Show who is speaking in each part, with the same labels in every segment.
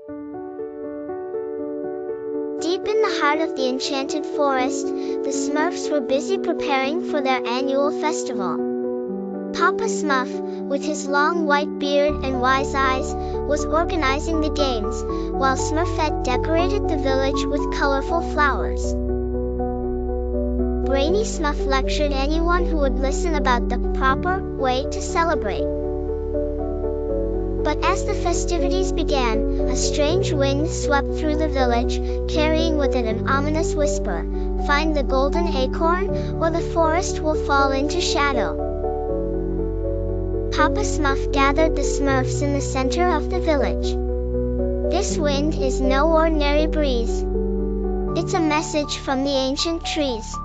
Speaker 1: Deep in the heart of the enchanted forest, the Smurfs were busy preparing for their annual festival. Papa Smurf, with his long white beard and wise eyes, was organizing the games, while Smurfette decorated the village with colorful flowers. Brainy Smurf lectured anyone who would listen about the proper way to celebrate. But as the festivities began, a strange wind swept through the village, carrying with it an ominous whisper: "Find the golden acorn, or the forest will fall into shadow." Papa Smurf gathered the Smurfs in the center of the village. "This wind is no ordinary breeze. It's a message from the ancient trees.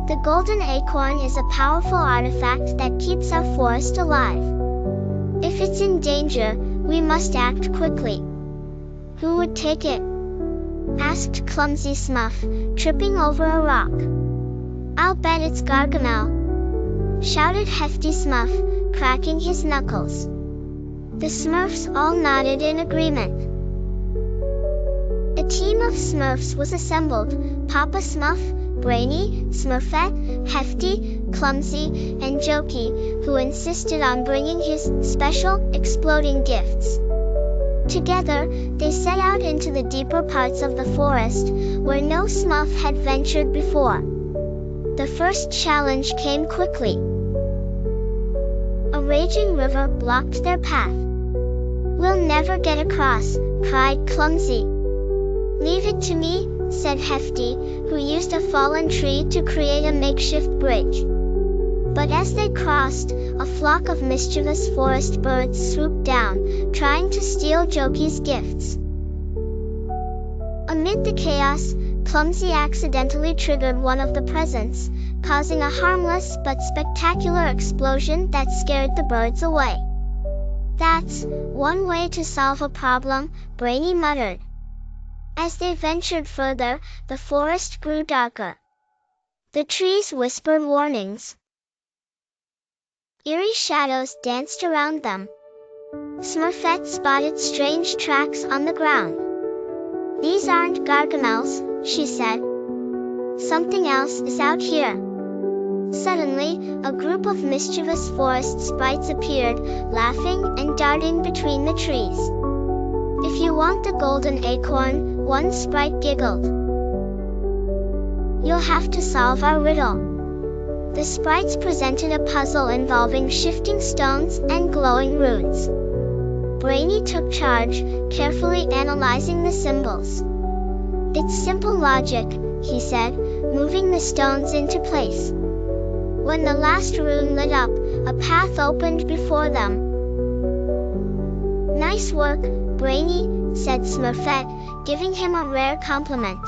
Speaker 1: The golden acorn is a powerful artifact that keeps our forest alive. If it's in danger, we must act quickly." "Who would take it?" asked clumsy Smurf, tripping over a rock. "I'll bet it's Gargamel," shouted hefty Smurf, cracking his knuckles. The Smurfs all nodded in agreement. A team of Smurfs was assembled: Papa Smurf, Brainy, Smurfette, Hefty, Clumsy, and Jokey, who insisted on bringing his special, exploding gifts. Together, they set out into the deeper parts of the forest, where no Smurf had ventured before. The first challenge came quickly. A raging river blocked their path. "We'll never get across," cried Clumsy. "Leave it to me," said Hefty, who used a fallen tree to create a makeshift bridge. But as they crossed, a flock of mischievous forest birds swooped down, trying to steal Jokey's gifts. Amid the chaos, Clumsy accidentally triggered one of the presents, causing a harmless but spectacular explosion that scared the birds away. "That's one way to solve a problem," Brainy muttered. As they ventured further, the forest grew darker. The trees whispered warnings. Eerie shadows danced around them. Smurfette spotted strange tracks on the ground. "These aren't Gargamel's," she said. "Something else is out here." Suddenly, a group of mischievous forest sprites appeared, laughing and darting between the trees. "If you want the golden acorn," one sprite giggled, "you'll have to solve our riddle." The sprites presented a puzzle involving shifting stones and glowing runes. Brainy took charge, carefully analyzing the symbols. "It's simple logic," he said, moving the stones into place. When the last rune lit up, a path opened before them. "Nice work, Brainy," said Smurfette, giving him a rare compliment.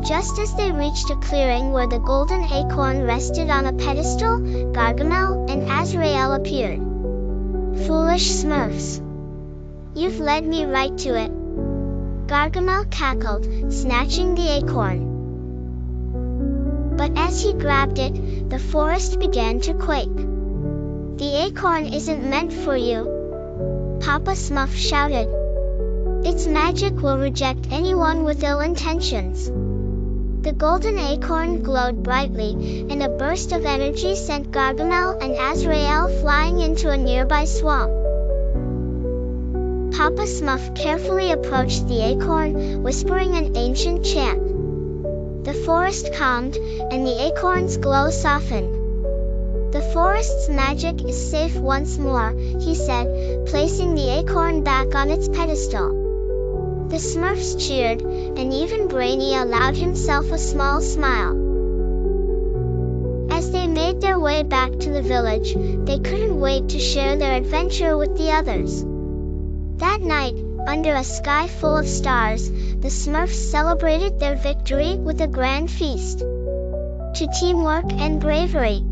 Speaker 1: Just as they reached a clearing where the golden acorn rested on a pedestal, Gargamel and Azrael appeared. "Foolish Smurfs! You've led me right to it," Gargamel cackled, snatching the acorn. But as he grabbed it, the forest began to quake. "The acorn isn't meant for you," Papa Smurf shouted. "Its magic will reject anyone with ill intentions." The golden acorn glowed brightly, and a burst of energy sent Gargamel and Azrael flying into a nearby swamp. Papa Smurf carefully approached the acorn, whispering an ancient chant. The forest calmed, and the acorn's glow softened. "The forest's magic is safe once more," he said, placing the acorn back on its pedestal. The Smurfs cheered, and even Brainy allowed himself a small smile. As they made their way back to the village, they couldn't wait to share their adventure with the others. That night, under a sky full of stars, the Smurfs celebrated their victory with a grand feast. "To teamwork and bravery,"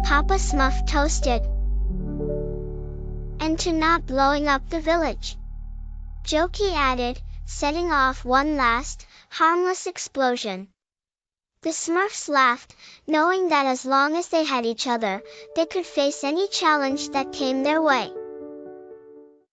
Speaker 1: Papa Smurf toasted. "And to not blowing up the village," Jokey added, setting off one last, harmless explosion. The Smurfs laughed, knowing that as long as they had each other, they could face any challenge that came their way.